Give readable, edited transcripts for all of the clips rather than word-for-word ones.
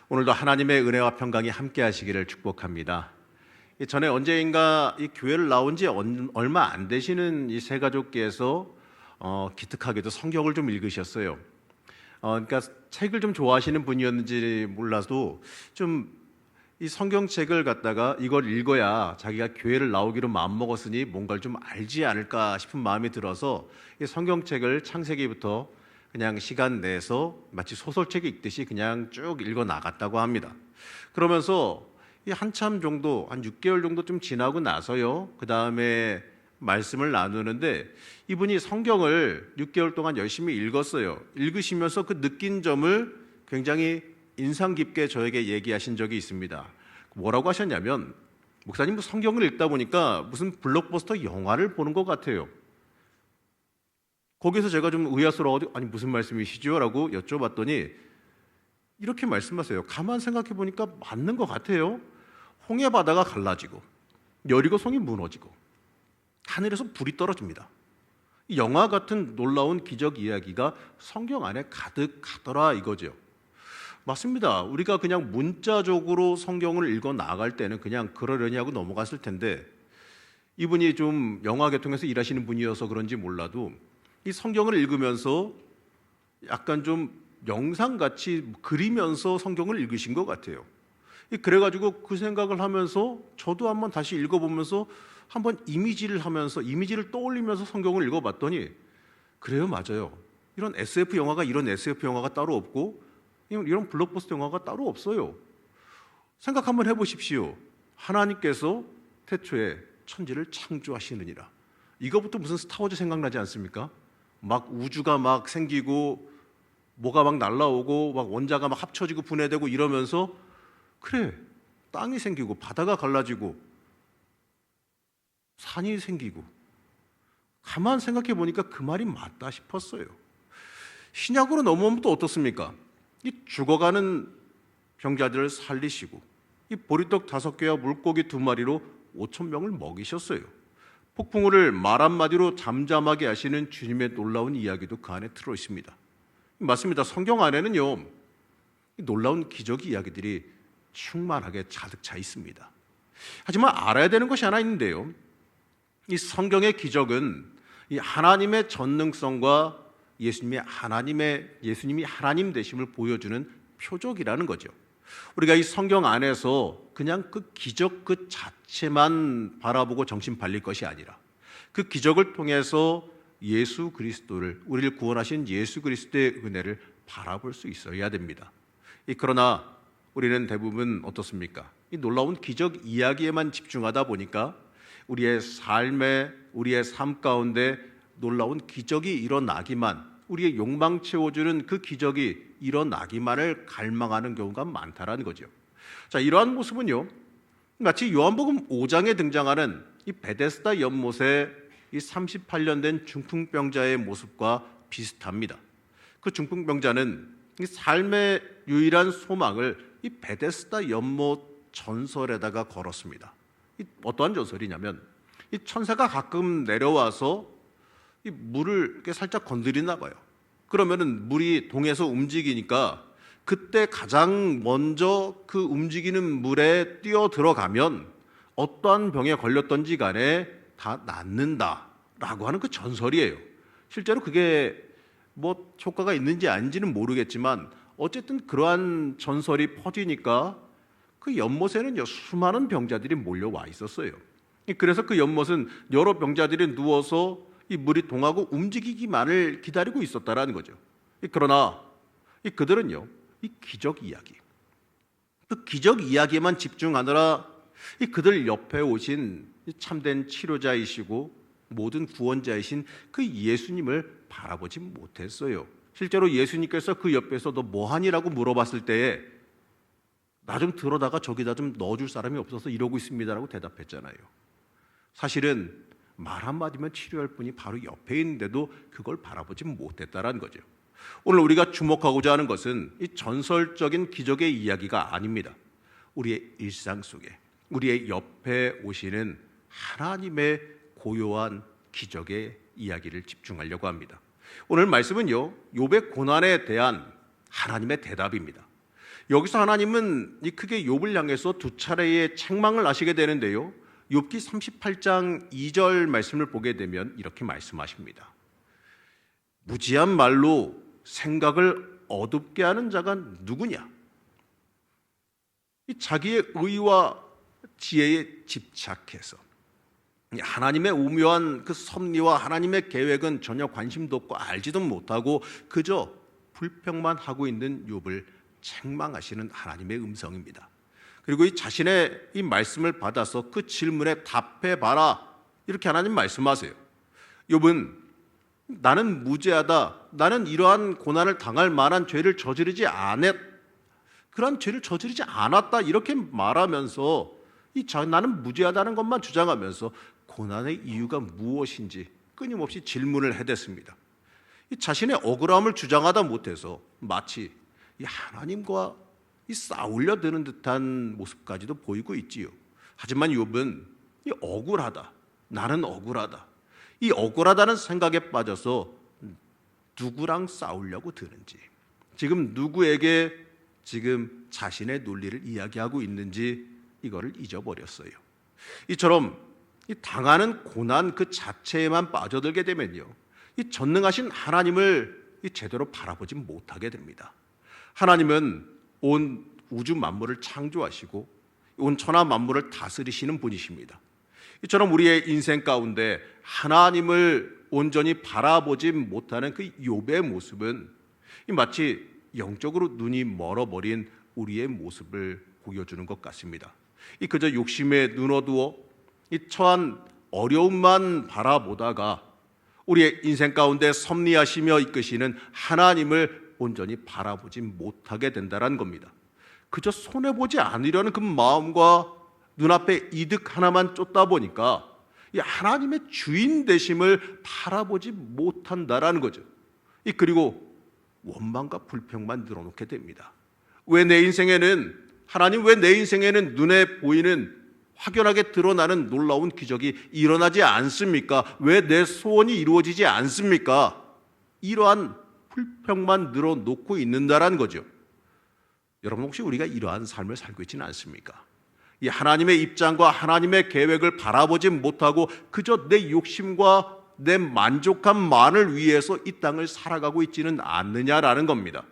오늘도 하나님의 은혜와 평강이 함께 하시기를 축복합니다. 전에 언제인가 이 교회를 나온 지 얼마 안 되시는 이 세 가족께서 기특하게도 성경을 좀 읽으셨어요. 그러니까 책을 좀 좋아하시는 분이었는지 몰라도 좀 이 성경책을 갖다가 이걸 읽어야 자기가 교회를 나오기로 마음먹었으니 뭔가를 좀 알지 않을까 싶은 마음이 들어서 이 성경책을 창세기부터 그냥 시간 내서 마치 소설책 읽듯이 그냥 쭉 읽어 나갔다고 합니다. 그러면서 이 한참 정도, 한 6개월 정도 좀 지나고 나서요, 그 다음에 말씀을 나누는데 이분이 성경을 6개월 동안 열심히 읽었어요. 읽으시면서 그 느낀 점을 굉장히 인상 깊게 저에게 얘기하신 적이 있습니다. 뭐라고 하셨냐면, 목사님 성경을 읽다 보니까 무슨 블록버스터 영화를 보는 것 같아요. 거기서 제가 좀 의아스러워, 아니 무슨 말씀이시죠? 라고 여쭤봤더니 이렇게 말씀하세요. 가만 생각해 보니까 맞는 것 같아요. 홍해 바다가 갈라지고 여리고성이 무너지고 하늘에서 불이 떨어집니다. 영화 같은 놀라운 기적 이야기가 성경 안에 가득하더라 이거죠. 맞습니다. 우리가 그냥 문자적으로 성경을 읽어 나갈 때는 그냥 그러려니 하고 넘어갔을 텐데, 이분이 좀 영화 계통에서 일하시는 분이어서 그런지 몰라도 이 성경을 읽으면서 약간 좀 영상같이 그리면서 성경을 읽으신 것 같아요. 그래가지고 그 생각을 하면서 저도 한번 다시 읽어보면서 한번 이미지를 떠올리면서 성경을 읽어봤더니, 그래요, 맞아요. 이런 SF 영화가 따로 없고 이런 블록버스터 영화가 따로 없어요. 생각 한번 해보십시오. 하나님께서 태초에 천지를 창조하시느니라. 이거부터 무슨 스타워즈 생각나지 않습니까? 막 우주가 막 생기고 뭐가 막 날라오고 막 원자가 막 합쳐지고 분해되고 이러면서, 그래, 땅이 생기고 바다가 갈라지고 산이 생기고, 가만 생각해 보니까 그 말이 맞다 싶었어요. 신약으로 넘어오면 또 어떻습니까? 이 죽어가는 병자들을 살리시고, 이 보리떡 5개와 물고기 2마리로 5,000명을 먹이셨어요. 폭풍우를 말 한마디로 잠잠하게 하시는 주님의 놀라운 이야기도 그 안에 들어 있습니다. 맞습니다. 성경 안에는요, 놀라운 기적 이야기들이 충만하게 가득 차 있습니다. 하지만 알아야 되는 것이 하나 있는데요, 이 성경의 기적은 이 하나님의 전능성과 예수님이 하나님 되심을 보여주는 표적이라는 거죠. 우리가 이 성경 안에서 그냥 그 기적 그 자체만 바라보고 정신 팔릴 것이 아니라 그 기적을 통해서 예수 그리스도를, 우리를 구원하신 예수 그리스도의 은혜를 바라볼 수 있어야 됩니다. 그러나 우리는 대부분 어떻습니까? 이 놀라운 기적 이야기에만 집중하다 보니까 우리의 삶 가운데 놀라운 기적이 일어나기만, 우리의 욕망 채워주는 그 기적이 일어나기만을 갈망하는 경우가 많다라는 거죠. 자, 이러한 모습은요, 마치 요한복음 5장에 등장하는 이 베데스다 연못의 이 38년 된 중풍병자의 모습과 비슷합니다. 그 중풍병자는 이 삶의 유일한 소망을 이 베데스다 연못 전설에다가 걸었습니다. 어떠한 전설이냐면, 이 천사가 가끔 내려와서 이 물을 이렇게 살짝 건드리나 봐요. 그러면은 물이 동에서 움직이니까 그때 가장 먼저 그 움직이는 물에 뛰어 들어가면 어떠한 병에 걸렸던지 간에 다 낫는다라고 하는 그 전설이에요. 실제로 그게 뭐 효과가 있는지 아닌지는 모르겠지만 어쨌든 그러한 전설이 퍼지니까 그 연못에는 수많은 병자들이 몰려와 있었어요. 그래서 그 연못은 여러 병자들이 누워서 이 물이 동하고 움직이기만을 기다리고 있었다라는 거죠. 그러나 그들은요, 이 기적 이야기, 그 기적 이야기에만 집중하느라 그들 옆에 오신 참된 치료자이시고 모든 구원자이신 그 예수님을 바라보지 못했어요. 실제로 예수님께서 그 옆에서 너 뭐하니라고 물어봤을 때에 나 좀 들어다가 저기다 좀 넣어줄 사람이 없어서 이러고 있습니다라고 대답했잖아요. 사실은 말 한마디면 치료할 분이 바로 옆에 있는데도 그걸 바라보지 못했다라는 거죠. 오늘 우리가 주목하고자 하는 것은 이 전설적인 기적의 이야기가 아닙니다. 우리의 일상 속에, 우리의 옆에 오시는 하나님의 고요한 기적의 이야기를 집중하려고 합니다. 오늘 말씀은요, 욥의 고난에 대한 하나님의 대답입니다. 여기서 하나님은 이 크게 욥을 향해서 두 차례의 책망을 하시게 되는데요. 욥기 38장 2절 말씀을 보게 되면 이렇게 말씀하십니다. 무지한 말로 생각을 어둡게 하는 자가 누구냐? 이 자기의 의와 지혜에 집착해서 하나님의 오묘한 그 섭리와 하나님의 계획은 전혀 관심도 없고 알지도 못하고 그저 불평만 하고 있는 욥을 책망하시는 하나님의 음성입니다. 그리고 이 자신의 이 말씀을 받아서 그 질문에 답해봐라, 이렇게 하나님 말씀하세요. 욥은 나는 무죄하다, 나는 이러한 고난을 당할 만한 죄를 저지르지 그러한 죄를 저지르지 않았다, 이렇게 말하면서 나는 무죄하다는 것만 주장하면서 고난의 이유가 무엇인지 끊임없이 질문을 해댔습니다. 자신의 억울함을 주장하다 못해서 마치 이 하나님과 싸우려 드는 듯한 모습까지도 보이고 있지요. 하지만 욥은 이 억울하다, 나는 억울하다, 이 억울하다는 생각에 빠져서 누구랑 싸우려고 드는지, 지금 누구에게 지금 자신의 논리를 이야기하고 있는지 이거를 잊어버렸어요. 이처럼 이 당하는 고난 그 자체에만 빠져들게 되면요, 이 전능하신 하나님을 제대로 바라보지 못하게 됩니다. 하나님은 온 우주 만물을 창조하시고 온 천하 만물을 다스리시는 분이십니다. 이처럼 우리의 인생 가운데 하나님을 온전히 바라보지 못하는 그 욥의 모습은 마치 영적으로 눈이 멀어버린 우리의 모습을 보여주는 것 같습니다. 그저 욕심에 눈 어두워 이 처한 어려움만 바라보다가 우리의 인생 가운데 섭리하시며 이끄시는 하나님을 온전히 바라보지 못하게 된다는 겁니다. 그저 손해보지 않으려는 그 마음과 눈앞에 이득 하나만 쫓다 보니까 이 하나님의 주인 되심을 바라보지 못한다라는 거죠. 그리고 원망과 불평만 늘어놓게 됩니다. 왜 내 인생에는, 하나님 왜 내 인생에는 눈에 보이는 확연하게 드러나는 놀라운 기적이 일어나지 않습니까? 왜 내 소원이 이루어지지 않습니까? 이러한 불평만 늘어놓고 있는다라는 거죠. 여러분, 혹시 우리가 이러한 삶을 살고 있지는 않습니까? 이 하나님의 입장과 하나님의 계획을 바라보지 못하고 그저 내 욕심과 내 만족함만을 위해서 이 땅을 살아가고 있지는 않느냐라는 겁니다.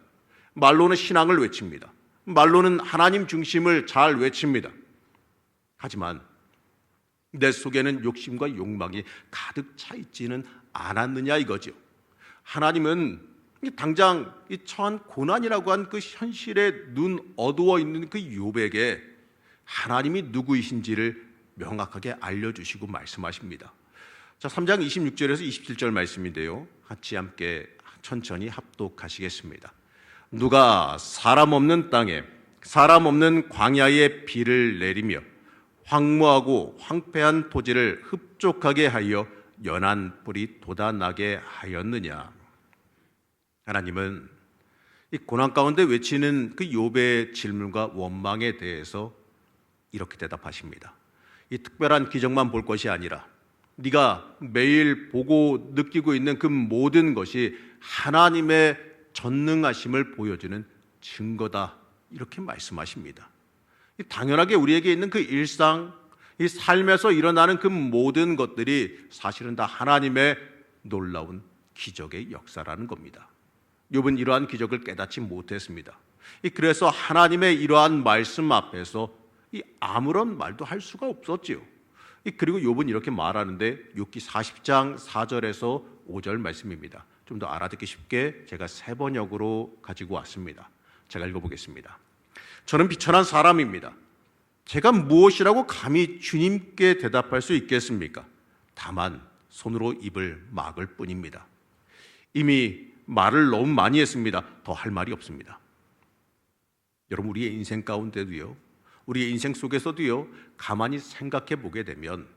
말로는 신앙을 외칩니다. 말로는 하나님 중심을 잘 외칩니다. 하지만 내 속에는 욕심과 욕망이 가득 차 있지는 않았느냐 이거죠. 하나님은 당장 이 처한 고난이라고 한 그 현실에 눈 어두워 있는 그 욥에게 하나님이 누구이신지를 명확하게 알려주시고 말씀하십니다. 자, 3장 26절에서 27절 말씀인데요, 같이 함께 천천히 합독하시겠습니다. 누가 사람 없는 땅에, 사람 없는 광야에 비를 내리며 황무하고 황폐한 토지를 흡족하게 하여 연한 뿔이 돋아나게 하였느냐. 하나님은 이 고난 가운데 외치는 그 욥의 질문과 원망에 대해서 이렇게 대답하십니다. 이 특별한 기적만 볼 것이 아니라 네가 매일 보고 느끼고 있는 그 모든 것이 하나님의 전능하심을 보여주는 증거다, 이렇게 말씀하십니다. 당연하게 우리에게 있는 그 일상, 이 삶에서 일어나는 그 모든 것들이 사실은 다 하나님의 놀라운 기적의 역사라는 겁니다. 욥은 이러한 기적을 깨닫지 못했습니다. 그래서 하나님의 이러한 말씀 앞에서 아무런 말도 할 수가 없었지요. 그리고 욥은 이렇게 말하는데, 욥기 40장 4절에서 5절 말씀입니다. 좀 더 알아듣기 쉽게 제가 세 번역으로 가지고 왔습니다. 제가 읽어보겠습니다. 저는 비천한 사람입니다. 제가 무엇이라고 감히 주님께 대답할 수 있겠습니까? 다만 손으로 입을 막을 뿐입니다. 이미 말을 너무 많이 했습니다. 더 할 말이 없습니다. 여러분, 우리의 인생 가운데도요, 우리의 인생 속에서도요, 가만히 생각해 보게 되면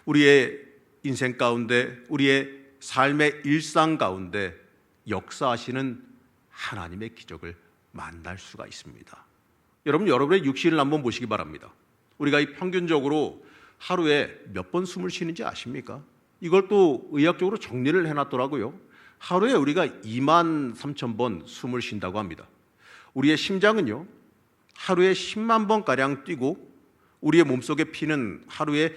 우리의 인생 가운데, 우리의 삶의 일상 가운데 역사하시는 하나님의 기적을 만날 수가 있습니다. 여러분, 여러분의 육신을 한번 보시기 바랍니다. 우리가 이 평균적으로 하루에 몇 번 숨을 쉬는지 아십니까? 이걸 또 의학적으로 정리를 해놨더라고요. 하루에 우리가 23,000번 숨을 쉰다고 합니다. 우리의 심장은요, 하루에 10만 번가량 뛰고 우리의 몸속의 피는 하루에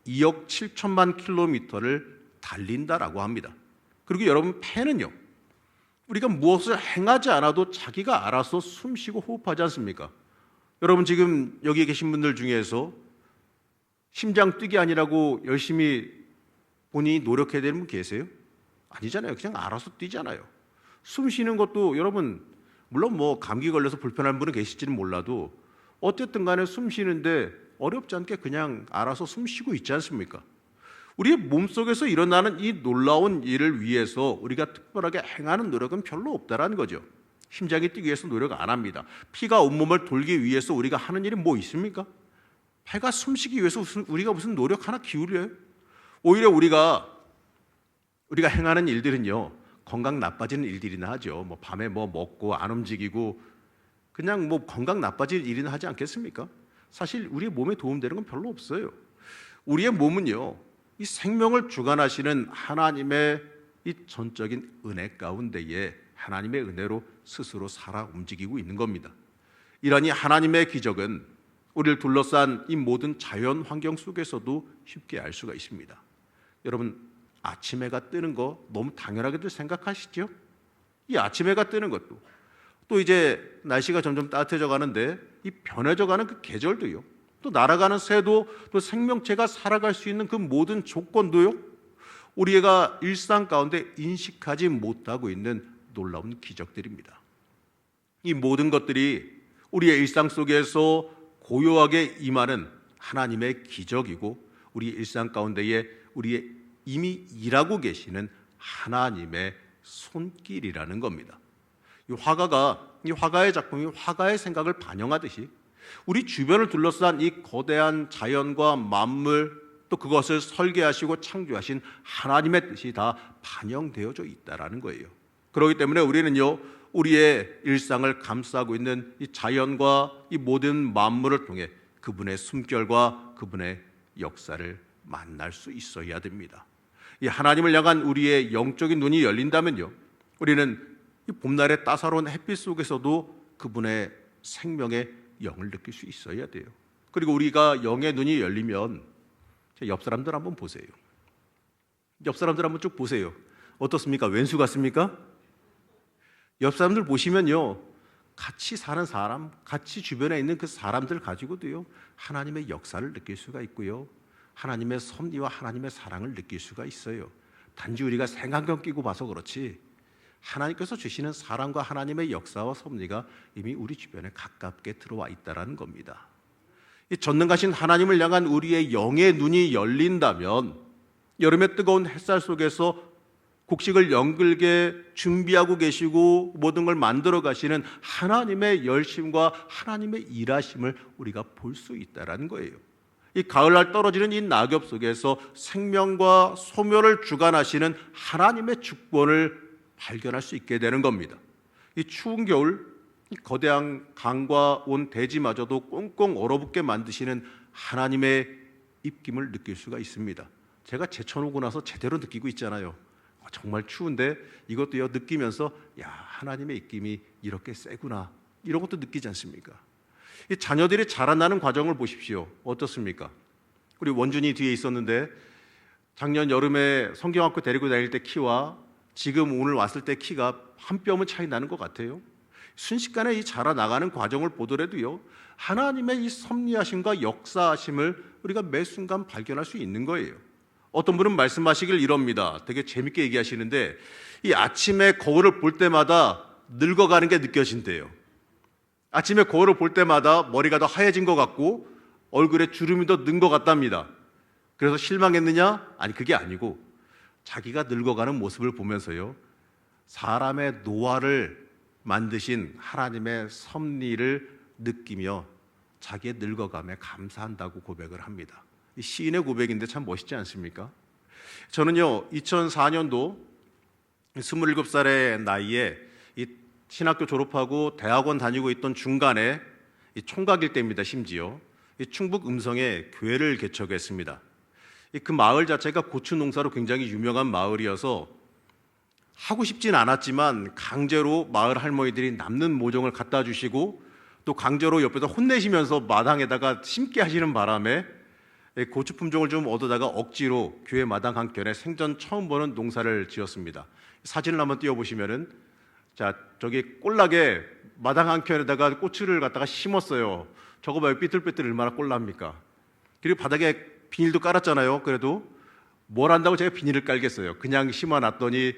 2억 7천만 킬로미터를 달린다라고 합니다. 그리고 여러분, 폐는요, 우리가 무엇을 행하지 않아도 자기가 알아서 숨쉬고 호흡하지 않습니까? 여러분, 지금 여기 계신 분들 중에서 심장 뛰기 아니라고 열심히 본인이 노력해야 되는 분 계세요? 아니잖아요. 그냥 알아서 뛰잖아요. 숨 쉬는 것도 여러분, 물론 뭐 감기 걸려서 불편한 분은 계실지는 몰라도 어쨌든 간에 숨 쉬는데 어렵지 않게 그냥 알아서 숨 쉬고 있지 않습니까? 우리의 몸속에서 일어나는 이 놀라운 일을 위해서 우리가 특별하게 행하는 노력은 별로 없다라는 거죠. 심장이 뛰기 위해서 노력 안 합니다. 피가 온몸을 돌기 위해서 우리가 하는 일이 뭐 있습니까? 폐가 숨쉬기 위해서 우리가 무슨 노력 하나 기울여요? 오히려 우리가 행하는 일들은요, 건강 나빠지는 일들이나 하죠. 뭐 밤에 뭐 먹고 안 움직이고 그냥 뭐 건강 나빠질 일이나 하지 않겠습니까? 사실 우리의 몸에 도움되는 건 별로 없어요. 우리의 몸은요, 이 생명을 주관하시는 하나님의 이 전적인 은혜 가운데에 하나님의 은혜로 스스로 살아 움직이고 있는 겁니다. 이러니 하나님의 기적은 우리를 둘러싼 이 모든 자연 환경 속에서도 쉽게 알 수가 있습니다. 여러분, 아침 해가 뜨는 거 너무 당연하게들 생각하시죠? 이 아침 해가 뜨는 것도, 또 이제 날씨가 점점 따뜻해져 가는데 이 변해져 가는 그 계절도요, 또 날아가는 새도, 또 생명체가 살아갈 수 있는 그 모든 조건도요, 우리가 일상 가운데 인식하지 못하고 있는 놀라운 기적들입니다. 이 모든 것들이 우리의 일상 속에서 고요하게 임하는 하나님의 기적이고, 우리 일상 가운데에 우리의 이미 일하고 계시는 하나님의 손길이라는 겁니다. 이 화가의 작품이 화가의 생각을 반영하듯이 우리 주변을 둘러싼 이 거대한 자연과 만물, 또 그것을 설계하시고 창조하신 하나님의 뜻이 다 반영되어져 있다라는 거예요. 그렇기 때문에 우리는요, 우리의 일상을 감싸고 있는 이 자연과 이 모든 만물을 통해 그분의 숨결과 그분의 역사를 만날 수 있어야 됩니다. 이 하나님을 향한 우리의 영적인 눈이 열린다면요, 우리는 이 봄날의 따사로운 햇빛 속에서도 그분의 생명의 영을 느낄 수 있어야 돼요. 그리고 우리가 영의 눈이 열리면 옆 사람들 한번 보세요. 옆 사람들 한번 쭉 보세요. 어떻습니까? 왼수 같습니까? 옆 사람들 보시면요, 같이 사는 사람, 같이 주변에 있는 그 사람들 가지고도요, 하나님의 역사를 느낄 수가 있고요, 하나님의 섭리와 하나님의 사랑을 느낄 수가 있어요. 단지 우리가 색안경 끼고 봐서 그렇지 하나님께서 주시는 사랑과 하나님의 역사와 섭리가 이미 우리 주변에 가깝게 들어와 있다는 겁니다. 이 전능하신 하나님을 향한 우리의 영의 눈이 열린다면 여름의 뜨거운 햇살 속에서 곡식을 연글게 준비하고 계시고 모든 걸 만들어 가시는 하나님의 열심과 하나님의 일하심을 우리가 볼 수 있다는 거예요. 이 가을날 떨어지는 이 낙엽 속에서 생명과 소멸을 주관하시는 하나님의 주권을 발견할 수 있게 되는 겁니다. 이 추운 겨울, 이 거대한 강과 온 대지마저도 꽁꽁 얼어붙게 만드시는 하나님의 입김을 느낄 수가 있습니다. 제가 제쳐놓고 나서 제대로 느끼고 있잖아요. 정말 추운데 이것도요, 느끼면서 야, 하나님의 입김이 이렇게 세구나, 이런 것도 느끼지 않습니까? 이 자녀들이 자라나는 과정을 보십시오. 어떻습니까? 우리 원준이 뒤에 있었는데 작년 여름에 성경학교 데리고 다닐 때 키와 지금 오늘 왔을 때 키가 한 뼘은 차이 나는 것 같아요. 순식간에 이 자라나가는 과정을 보더라도요, 하나님의 이 섭리하심과 역사하심을 우리가 매 순간 발견할 수 있는 거예요. 어떤 분은 말씀하시길 이럽니다. 되게 재밌게 얘기하시는데, 이 아침에 거울을 볼 때마다 늙어가는 게 느껴진대요. 아침에 거울을 볼 때마다 머리가 더 하얘진 것 같고 얼굴에 주름이 더 는 것 같답니다. 그래서 실망했느냐? 아니, 그게 아니고 자기가 늙어가는 모습을 보면서요, 사람의 노화를 만드신 하나님의 섭리를 느끼며 자기의 늙어감에 감사한다고 고백을 합니다. 시인의 고백인데 참 멋있지 않습니까? 저는요, 2004년도 27살의 나이에 이 신학교 졸업하고 대학원 다니고 있던 중간에 이 총각일 때입니다. 심지어 이 충북 음성에 교회를 개척했습니다. 그 마을 자체가 고추 농사로 굉장히 유명한 마을이어서 하고 싶진 않았지만 강제로 마을 할머니들이 남는 모종을 갖다 주시고 또 강제로 옆에서 혼내시면서 마당에다가 심게 하시는 바람에 고추 품종을 좀 얻어다가 억지로 교회 마당 한켠에 생전 처음 보는 농사를 지었습니다. 사진을 한번 띄워보시면은, 자, 저기 꼴나게 마당 한켠에다가 고추를 갖다가 심었어요. 저거 봐요. 삐뚤빼뚤 얼마나 꼴납니까? 그리고 바닥에 비닐도 깔았잖아요. 그래도 뭘 한다고 제가 비닐을 깔겠어요. 그냥 심어놨더니,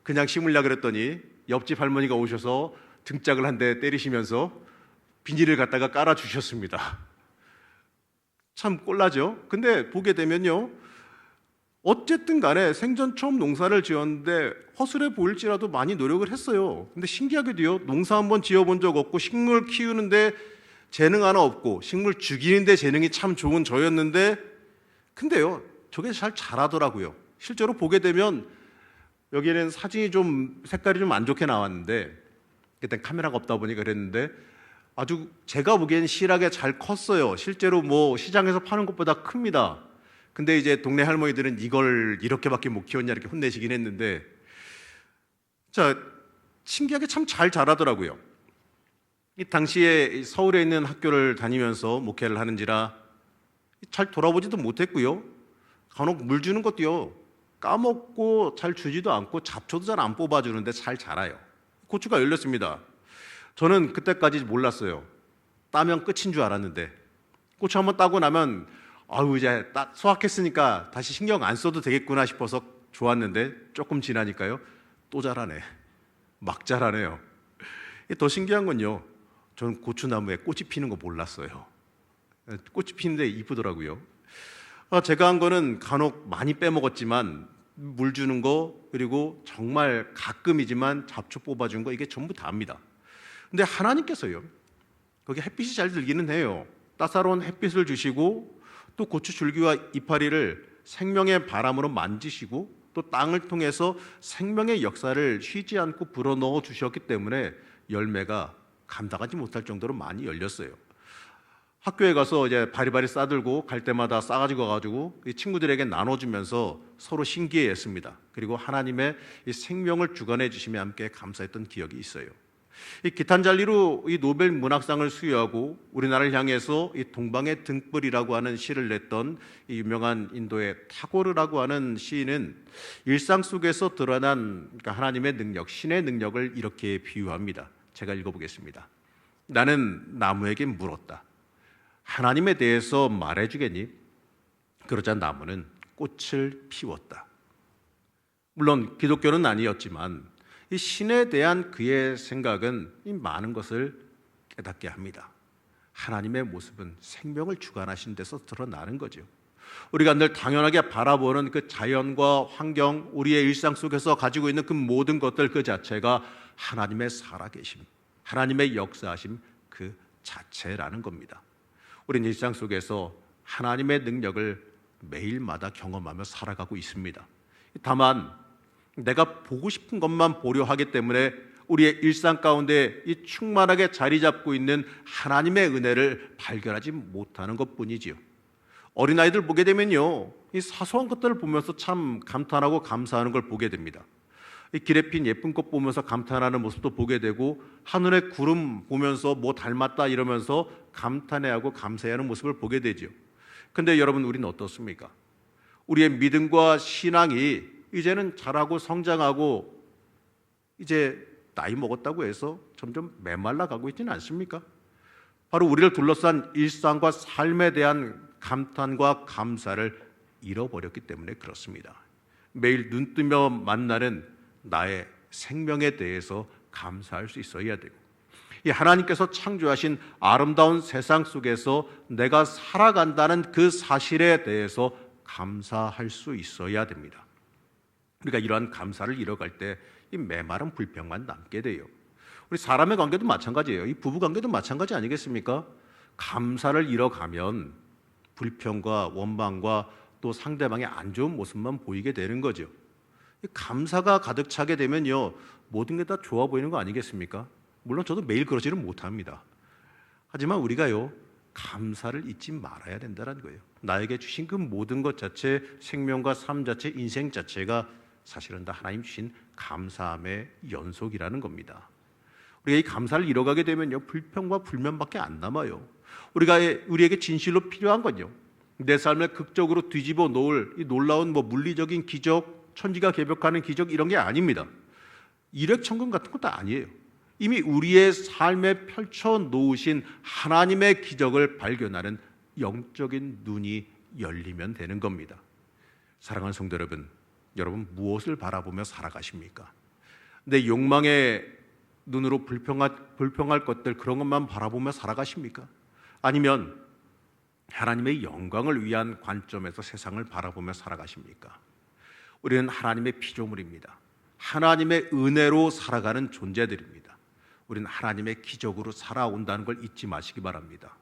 그냥 심으려고 그랬더니 옆집 할머니가 오셔서 등짝을 한 대 때리시면서 비닐을 갖다가 깔아주셨습니다. 참 꼴나죠? 근데 보게 되면요, 어쨌든 간에 생전 처음 농사를 지었는데 허술해 보일지라도 많이 노력을 했어요. 근데 신기하게도요, 농사 한번 지어본 적 없고 식물 키우는데 재능 하나 없고 식물 죽이는데 재능이 참 좋은 저였는데, 근데요, 저게 잘 자라더라고요. 실제로 보게 되면 여기에는 사진이 좀 색깔이 좀 안 좋게 나왔는데, 그때 카메라가 없다 보니까 그랬는데 아주 제가 보기엔 실하게 잘 컸어요. 실제로 뭐 시장에서 파는 것보다 큽니다. 근데 이제 동네 할머니들은 이걸 이렇게밖에 못 키웠냐 이렇게 혼내시긴 했는데, 자, 신기하게 참 잘 자라더라고요. 이 당시에 서울에 있는 학교를 다니면서 목회를 하는지라 잘 돌아보지도 못했고요. 간혹 물 주는 것도요, 까먹고 잘 주지도 않고 잡초도 잘 안 뽑아주는데 잘 자라요. 고추가 열렸습니다. 저는 그때까지 몰랐어요. 따면 끝인 줄 알았는데, 고추 한번 따고 나면 아유, 이제 수확했으니까 다시 신경 안 써도 되겠구나 싶어서 좋았는데, 조금 지나니까요, 또 자라네. 막 자라네요. 더 신기한 건요, 저는 고추나무에 꽃이 피는 거 몰랐어요. 꽃이 피는데 이쁘더라고요. 제가 한 거는 간혹 많이 빼먹었지만 물 주는 거, 그리고 정말 가끔이지만 잡초 뽑아준 거, 이게 전부 다입니다. 근데 하나님께서요, 거기 햇빛이 잘 들기는 해요. 따사로운 햇빛을 주시고 또 고추 줄기와 이파리를 생명의 바람으로 만지시고 또 땅을 통해서 생명의 역사를 쉬지 않고 불어넣어 주셨기 때문에 열매가 감당하지 못할 정도로 많이 열렸어요. 학교에 가서 이제 바리바리 싸들고 갈 때마다 싸가지고 가지고 이 친구들에게 나눠주면서 서로 신기해했습니다. 그리고 하나님의 이 생명을 주관해 주시며 함께 감사했던 기억이 있어요. 이 기탄잘리로 이 노벨 문학상을 수여하고 우리나라를 향해서 이 동방의 등불이라고 하는 시를 냈던 이 유명한 인도의 타고르라고 하는 시인은 일상 속에서 드러난, 그러니까 하나님의 능력, 신의 능력을 이렇게 비유합니다. 제가 읽어보겠습니다. 나는 나무에게 물었다. 하나님에 대해서 말해주겠니? 그러자 나무는 꽃을 피웠다. 물론 기독교는 아니었지만 이 신에 대한 그의 생각은 이 많은 것을 깨닫게 합니다. 하나님의 모습은 생명을 주관하신 데서 드러나는 거죠. 우리가 늘 당연하게 바라보는 그 자연과 환경, 우리의 일상 속에서 가지고 있는 그 모든 것들 그 자체가 하나님의 살아계심, 하나님의 역사하심 그 자체라는 겁니다. 우리는 일상 속에서 하나님의 능력을 매일마다 경험하며 살아가고 있습니다. 다만 내가 보고 싶은 것만 보려 하기 때문에 우리의 일상 가운데 이 충만하게 자리 잡고 있는 하나님의 은혜를 발견하지 못하는 것뿐이지요. 어린아이들 보게 되면요, 이 사소한 것들을 보면서 참 감탄하고 감사하는 걸 보게 됩니다. 이 길에 핀 예쁜 꽃 보면서 감탄하는 모습도 보게 되고, 하늘의 구름 보면서 뭐 닮았다 이러면서 감탄해하고 감사해하는 모습을 보게 되죠. 근데 여러분, 우리는 어떻습니까? 우리의 믿음과 신앙이 이제는 자라고 성장하고 이제 나이 먹었다고 해서 점점 메말라 가고 있지는 않습니까? 바로 우리를 둘러싼 일상과 삶에 대한 감탄과 감사를 잃어버렸기 때문에 그렇습니다. 매일 눈뜨며 만나는 나의 생명에 대해서 감사할 수 있어야 되고, 이 하나님께서 창조하신 아름다운 세상 속에서 내가 살아간다는 그 사실에 대해서 감사할 수 있어야 됩니다. 우리가 이러한 감사를 잃어갈 때 이 메마른 불평만 남게 돼요. 우리 사람의 관계도 마찬가지예요. 이 부부 관계도 마찬가지 아니겠습니까? 감사를 잃어가면 불평과 원망과 또 상대방의 안 좋은 모습만 보이게 되는 거죠. 감사가 가득 차게 되면요, 모든 게 다 좋아 보이는 거 아니겠습니까? 물론 저도 매일 그러지는 못합니다. 하지만 우리가요, 감사를 잊지 말아야 된다는 거예요. 나에게 주신 그 모든 것 자체, 생명과 삶 자체, 인생 자체가 사실은 다 하나님 주신 감사함의 연속이라는 겁니다. 우리가 이 감사를 잃어가게 되면요, 불평과 불면밖에 안 남아요. 우리에게 진실로 필요한 건요, 내 삶을 극적으로 뒤집어 놓을 이 놀라운 물리적인 기적, 천지가 개벽하는 기적, 이런 게 아닙니다. 일획천금 같은 것도 아니에요. 이미 우리의 삶에 펼쳐 놓으신 하나님의 기적을 발견하는 영적인 눈이 열리면 되는 겁니다. 사랑하는 성도 여러분 무엇을 바라보며 살아가십니까? 내 욕망의 눈으로 불평할 것들, 그런 것만 바라보며 살아가십니까? 아니면 하나님의 영광을 위한 관점에서 세상을 바라보며 살아가십니까? 우리는 하나님의 피조물입니다. 하나님의 은혜로 살아가는 존재들입니다. 우리는 하나님의 기적으로 살아온다는 걸 잊지 마시기 바랍니다.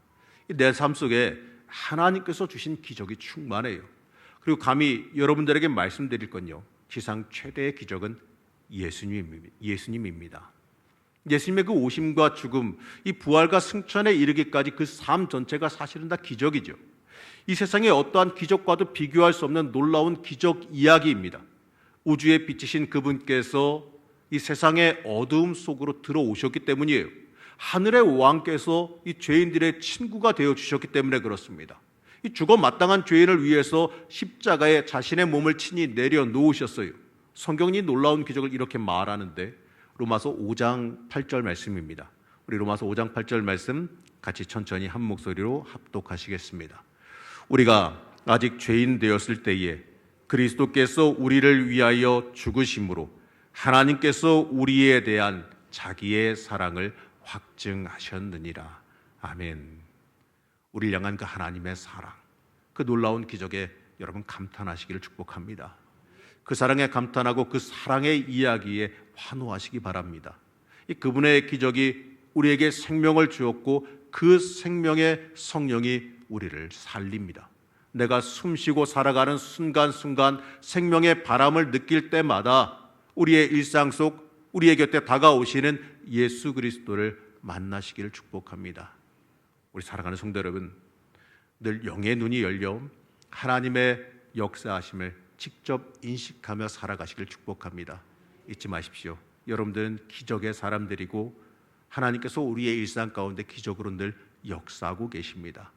내 삶 속에 하나님께서 주신 기적이 충만해요. 그리고 감히 여러분들에게 말씀드릴 건요, 지상 최대의 기적은 예수님입니다. 예수님의 그 오심과 죽음, 이 부활과 승천에 이르기까지 그 삶 전체가 사실은 다 기적이죠. 이 세상의 어떠한 기적과도 비교할 수 없는 놀라운 기적 이야기입니다. 우주에 비치신 그분께서 이 세상의 어두움 속으로 들어오셨기 때문이에요. 하늘의 왕께서 이 죄인들의 친구가 되어 주셨기 때문에 그렇습니다. 이 죽어 마땅한 죄인을 위해서 십자가에 자신의 몸을 친히 내려놓으셨어요. 성경이 놀라운 기적을 이렇게 말하는데, 로마서 5장 8절 말씀입니다. 우리 로마서 5장 8절 말씀 같이 천천히 한 목소리로 합독하시겠습니다. 우리가 아직 죄인 되었을 때에 그리스도께서 우리를 위하여 죽으심으로 하나님께서 우리에 대한 자기의 사랑을 확증하셨느니라. 아멘. 우리를 향한 그 하나님의 사랑, 그 놀라운 기적에 여러분 감탄하시기를 축복합니다. 그 사랑에 감탄하고 그 사랑의 이야기에 환호하시기 바랍니다. 그분의 기적이 우리에게 생명을 주었고 그 생명의 성령이 우리를 살립니다. 내가 숨쉬고 살아가는 순간순간 생명의 바람을 느낄 때마다 우리의 일상 속 우리의 곁에 다가오시는 예수 그리스도를 만나시기를 축복합니다. 우리 사랑하는 성도 여러분, 늘 영의 눈이 열려 하나님의 역사하심을 직접 인식하며 살아가시길 축복합니다. 잊지 마십시오. 여러분들은 기적의 사람들이고 하나님께서 우리의 일상 가운데 기적으로 늘 역사하고 계십니다.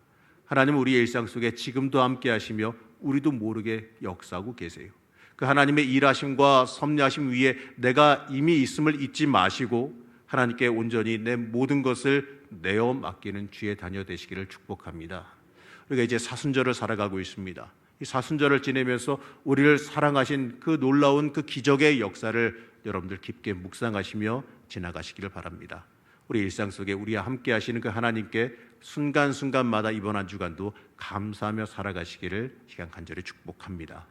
하나님은 우리의 일상 속에 지금도 함께 하시며 우리도 모르게 역사하고 계세요. 그 하나님의 일하심과 섭리하심 위에 내가 이미 있음을 잊지 마시고 하나님께 온전히 내 모든 것을 내어 맡기는 주의 자녀 되시기를 축복합니다. 우리가 이제 사순절을 살아가고 있습니다. 이 사순절을 지내면서 우리를 사랑하신 그 놀라운 그 기적의 역사를 여러분들 깊게 묵상하시며 지나가시기를 바랍니다. 우리 일상 속에 우리와 함께 하시는 그 하나님께 순간순간마다 이번 한 주간도 감사하며 살아가시기를 시간 간절히 축복합니다.